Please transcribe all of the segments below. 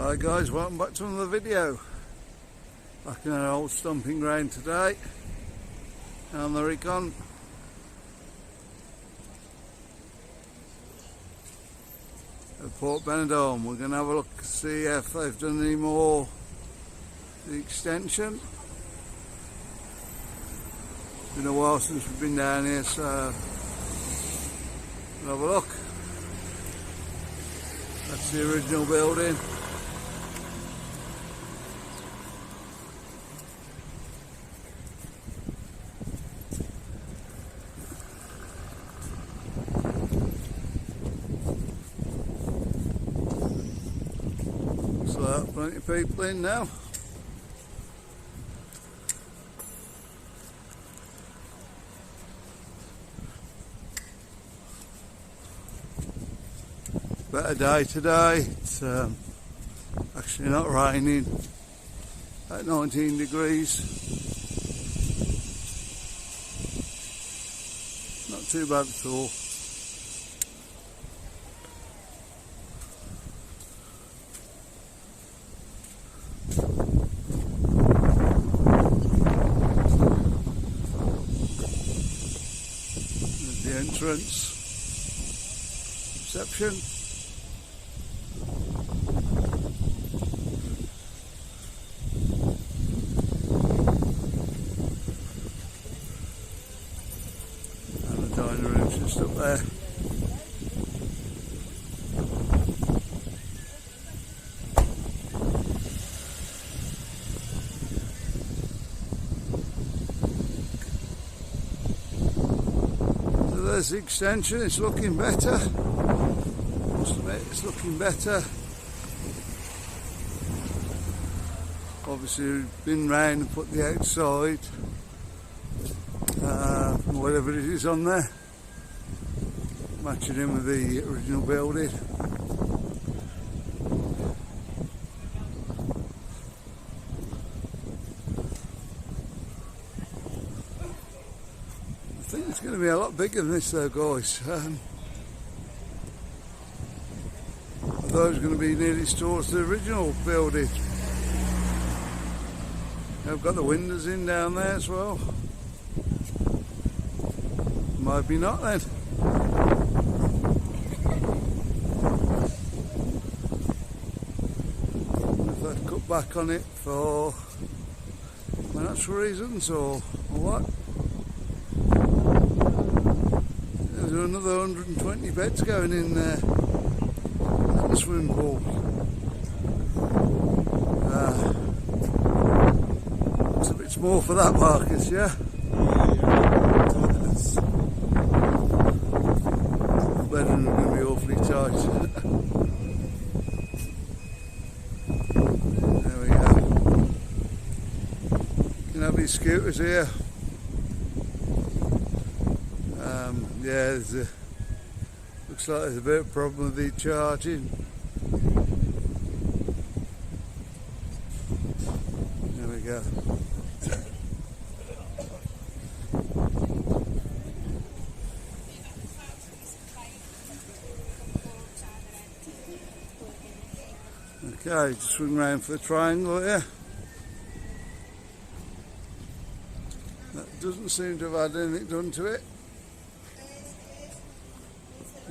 Hi guys, welcome back to another video. Back in our old stomping ground today on the Recon. At Port Benidorm. We're going to have a look to see if they've done any more the extension. It's been a while since we've been down here, so we'll have a look. That's the original building. So plenty of people in now. Better day today. It's actually not raining. At 19 degrees. Not too bad at all. There's the entrance. Reception. Dining room's just up there. So there's the extension. It's looking better. Must admit, it's looking better. Obviously we've been round and put the outside whatever it is on there, matching in with the original building. I think it's going to be a lot bigger than this though, guys. I thought it was going to be nearly towards the original building. They've got the windows in down there as well. Maybe not then. If they've cut back on it for financial reasons or what. There's another 120 beds going in there. The swimming pool. Looks a bit small for that, Marcus, yeah? Bedroom is going to be awfully tight. There we go. You can have these scooters here. Yeah, looks like there's a bit of a problem with the charging. There we go. Okay, just swing round for the triangle here. That doesn't seem to have had anything done to it.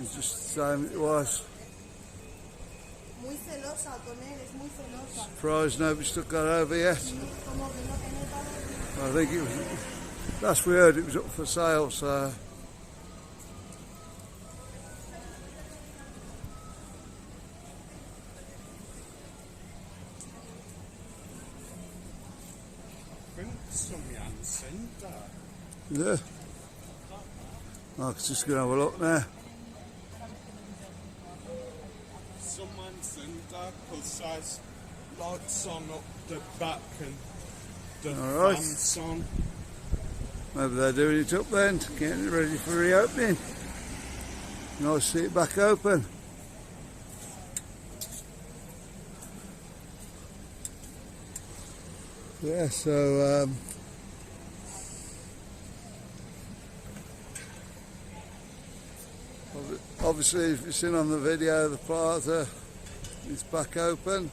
It's just the same as it was. Surprised nobody's took that over yet. I think it was, last we heard it was up for sale, so. Yeah. Mark's just going to have a look now. Someone centre because there's lights on up the back and the fans on. Maybe they're doing it up then, getting it ready for reopening. Nice to see it back open. Yeah, so obviously, if you've seen on the video, the plaza is back open.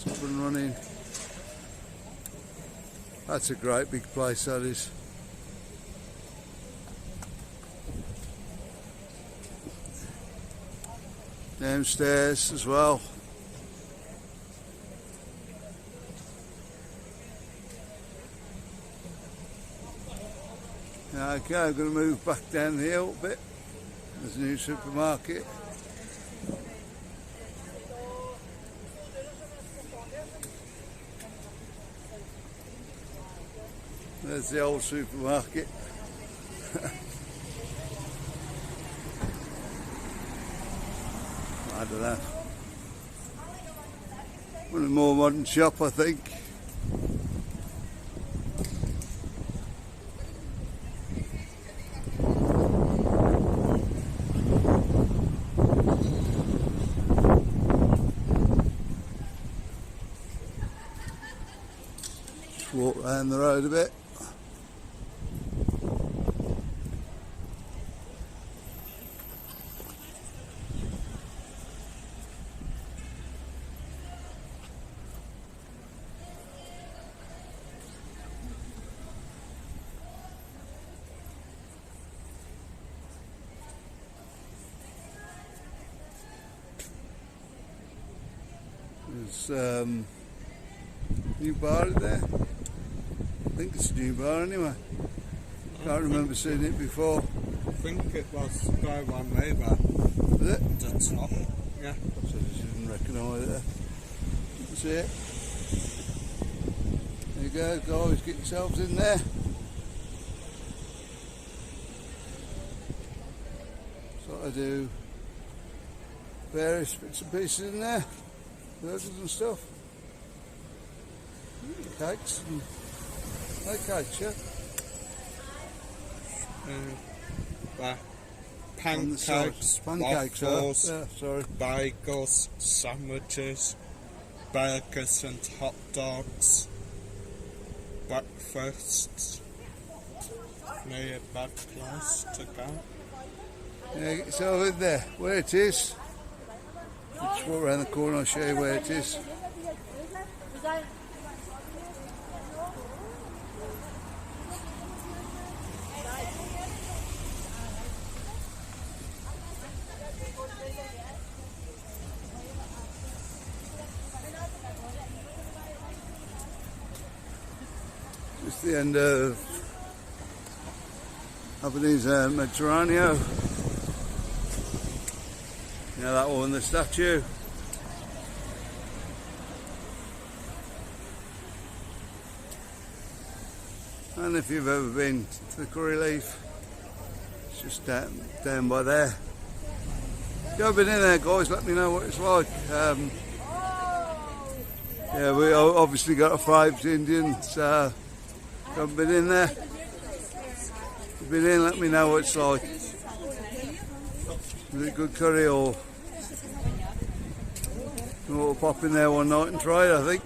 It's up and running. That's a great big place, that is. Downstairs as well. Okay, I'm going to move back down here a little bit. There's a new supermarket. There's the old supermarket. I don't know. One a more modern shop, I think. Just walk around the road a bit. There's new bar there. I think it's a new bar anyway. Can't remember seeing it before. I think it was Sky One Labour. Was it? The top. Yeah. So I just didn't recognise it there. That's it. There you go, guys, get yourselves in there. So I do various bits and pieces in there. Burgers and stuff. Cakes and cakes, yeah. Pancakes, waffles, yeah, sorry. bagels, sandwiches, burgers and hot dogs, breakfasts. Maybe a bad place to go. Yeah, get yourself in there. Where it is. Just walk around the corner, I'll show you where it is. Just the end of Avenida Mediterraneo. Yeah, that one, the statue. And if you've ever been to the Curry Leaf, it's just down by there. If you haven't been in there, guys, let me know what it's like. Yeah, we obviously got a Fibes Indian, so if you haven't been in there, if you've been in, let me know what it's like. Is it good curry, or we'll pop in there one night and try it, I think.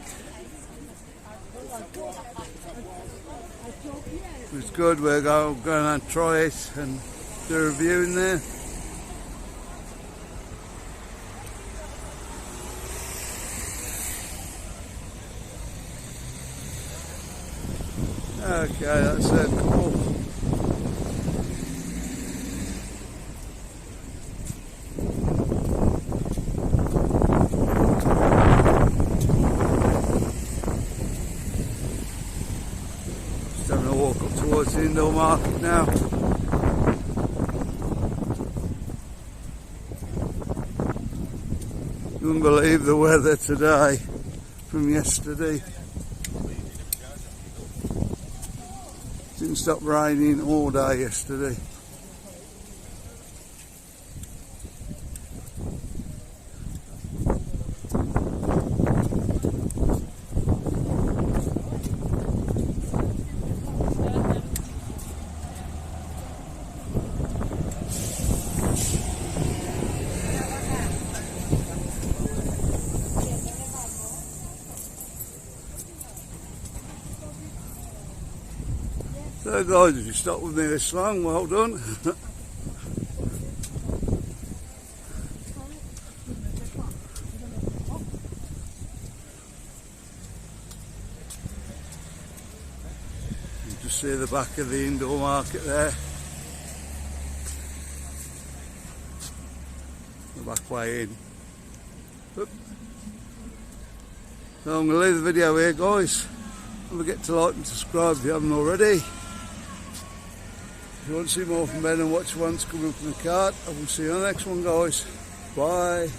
If it's good, we're going to try it and do a review in there. Okay, that's it. Cool. Just having a walk up towards the indoor market now. You wouldn't believe the weather today from yesterday. Didn't stop raining all day yesterday. So guys, if you stopped with me this long, well done. Just see the back of the indoor market there. The back way in. Oop. So I'm going to leave the video here, guys. Don't forget to like and subscribe if you haven't already. If you want to see more from Ben and watch ones coming from the cart, I will see you on the next one, guys. Bye.